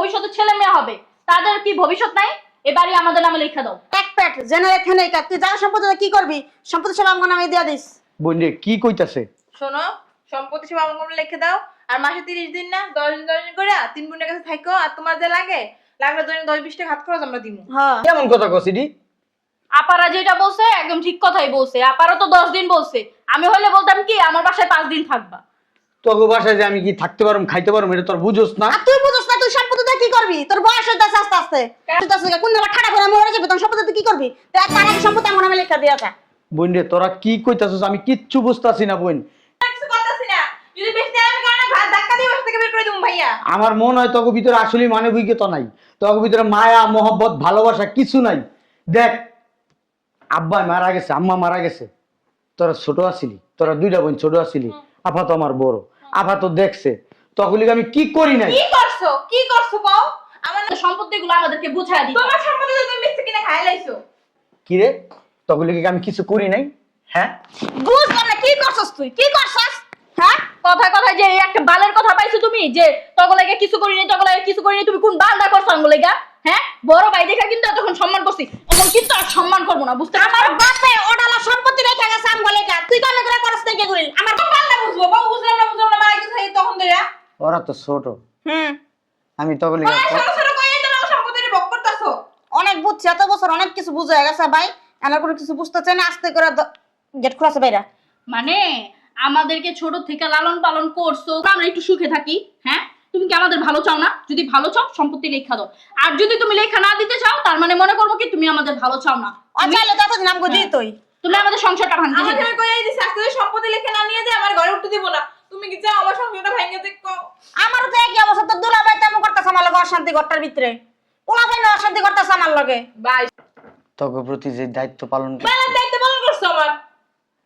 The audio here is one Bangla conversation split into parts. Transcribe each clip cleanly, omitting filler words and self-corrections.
ভবিষ্যতে ছেলে মেয়ে হবে, তাদের কি ভবিষ্যৎ নাই? এবারে আমাদের নামে লিখে দাও। এক পেট জেনে রেখে নেই তুই জায়গা সম্পত্তি কি করবি? সম্পত্তি সব আমার নামে দিয়ে দিস। বোন রে কি কইতাছে? শোনো, সম্পত্তি সব আমার নামে লিখে দাও। আর মাসে 30 দিন না 10 দিন 10 দিন করে 3 বোনের কাছে থাকো। আর তোমার যে লাগলে দৈনিক 10-20 টাকা হাত খরচ আমরা দিমু। হ্যাঁ কেমন কথা কছিডি? আপারা যেটা বলছে একদম ঠিক কথাই বলছে। আপারা তো 10 দিন বলছে, আমি হইলে বলতাম কি আমার বাসায় 5 দিন থাকবা। তোকে বাসায় যে আমি কি থাকতে পারুম খাইতে পারুম এটা তোর বুঝোস না? আর তুই বুঝছ না তুই সম্পত্তিটা কি করবি? তোর বয়স হইতাছে আস্তে আস্তে। কোন দিন ঠাড়া করে মরে যাবে তখন সম্পত্তি কি করবি? তার আগে সম্পত্তি আমার নামে লিখে দিয়া যা। বোন রে তোরা কি কইতাছস আমি কিচ্ছু বুঝতাছি না বোন। কিছু করতেছি না, যদি বেশি টাকা আমি কারণে ভাত ধাক্কা দিয়ে বাসা থেকে বের করে দিমু ভাইয়া। আমার মন হয় তোকে ভিতরে আসলে মানবিকতা নাই, তোকে ভিতরে মায়া মহব্বত ভালোবাসা কিছু নাই। দেখ আব্বা মারা গেছে, আম্মা মারা গেছে, তোরা ছোট আছিলি, তোরা দুইটা বোন ছোট আছিলি, আফা তো আমার বড়, আফা তো দেখছে তখন আমি কি করি নাই। কি করছো কও? আমার সম্পত্তিগুলো আমাদেরকে বুঝায় দিতে। তোমার সম্পত্তি তো তুমি মিথ্যে কিনে খাই লাইছো। কি রে তখন আমি কিছু করি নাই? হ্যাঁ বুঝলাম না কি করছস তুই? কি করছস? হ্যাঁ কথায় কথায় যে এই একটা বালের কথা পাইছো তুমি, যে তগলাকে কিছু করিনি তগলাকে কিছু করিনি, তুমি কোন বালটা করছো আমগুলোগা? হ্যাঁ বড় ভাই দেখা কিন্তু তখন সম্মান করছি, এখন কিন্তু আর সম্মান করবো না, বুঝতে আমার বাপে ওডালা সম্পত্তি রেখে গেছে আম বলে কা তুই কবে করে করছ থেকে করিল আমার তো পাল্টা বুঝবো, বাবু বুঝলাম না মারা গেছে তখন ধরে। ওরা তো ছোট, আমি তখন ছোট ছোট কইই তো না সম্পত্তির ভোগ করতেছো। অনেক বুঝছি এত বছর অনেক কিছু বুঝে গেছে ভাই আমার কোনো কিছু বুঝতে চাই না আস্তে করে গেট খোলাছে বাইরা মানে আমাদেরকে ছোট থেকে লালন পালন করছো, আমরা একটু সুখে থাকি। হ্যাঁ তুমি কি আমাদের ভালো চাও না? যদি ভালো চাও সম্পত্তি লেখা দাও, আর যদি তুমি লেখা না দিতে চাও তার মানে মনে করবো কি তুমি আমাদের ভালো চাও না। অচাইলে তত নাম গো দিই তুই তুমি আমাদের সংসারটা ভাঙতে আমার চাও। ঘরে কইই দিছি আজকে যদি সম্পত্তি লিখে না নিয়ে যায় আমার ঘরে উঠতে দিব না। তুমি কি চাও আমার সংসারটা ভাঙিয়ে দেখো? আমার তো একই অবস্থা তো দুলাভাই তেমন করতেছে আমার লগে অশান্তি ঘরটার ভিতরে ওলাভাই না অশান্তি করতেছে আমার লগে ভাই তোকে প্রতি যে দায়িত্ব পালন করতে, বেলার দায়িত্ব পালন করছো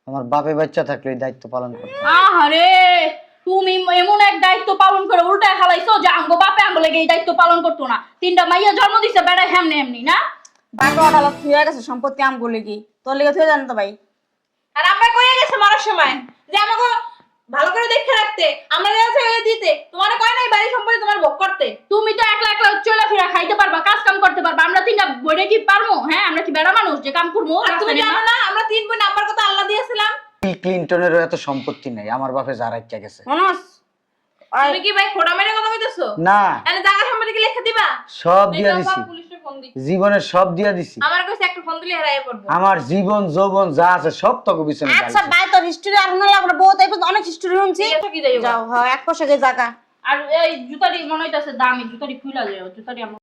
আমার বাপে বাচ্চা থাকলে এই দায়িত্ব পালন করতে। আহারে তুমি এমন এক দায়িত্ব পালন করে উল্টা হালাইছো যে আঙ্গ বাপে আঙ্গ লেগে এই দায়িত্ব পালন করতো না। 3টা মাইয়া জন্ম দিছে বেড়া হেমনে এমনি না। বাপে ওডালা থুয়ে গেছে সম্পত্তি আম গুলি কি তোর লেগে থুয়ে জানো তো ভাই আর আমরা কইয়া গেছে মরার সময় যে আমাকে ভালো করে দেখে রাখতে, আমরা যাচ্ছে দিতে। তোমার কয় নাই বাড়ি সম্পত্তি তোমার ভোগ করতে। তুমি তো একলা একলা চলাফেরা খাইতে পারবা, কাজ কাম করতে পারবা, আমরা 3টা বইরে কি পারবো? হ্যাঁ আমরা কি বেড়া মানুষ যে কাম করবো? আর তুমি জানো না আমরা 3 বোন নাম্বার কত আল্লাহ দিয়েছিলাম। বিল ক্লিনটনেরও এত সম্পত্তি নাই, আমার বাপে যা রাখা গেছে। মনস তুমি কি ভাই খোড়া মেরে কথা কইতেছো? না এনে জায়গা সম্পত্তি কি লিখে দিবা? সব দিয়া দিছি, পুলিশে ফোন দি। জীবনের সব দিয়া দিছি। আমার কাছে একটা ফোন দিলে হারায় পড়বো। আমার জীবন যৌবন যা আছে সব তোকে পিছনে আচ্ছা ভাই তোর হিস্টরি আর না লাগবে বহুত এই অনেক হিস্টরি শুনছি ঠিক আছে কি যাইও। যাও হ্যাঁ এক পোশাকে জায়গা আর এই জুতারি মনে হইতাছে দামি, জুতারি খুইলা যায়, জুতারি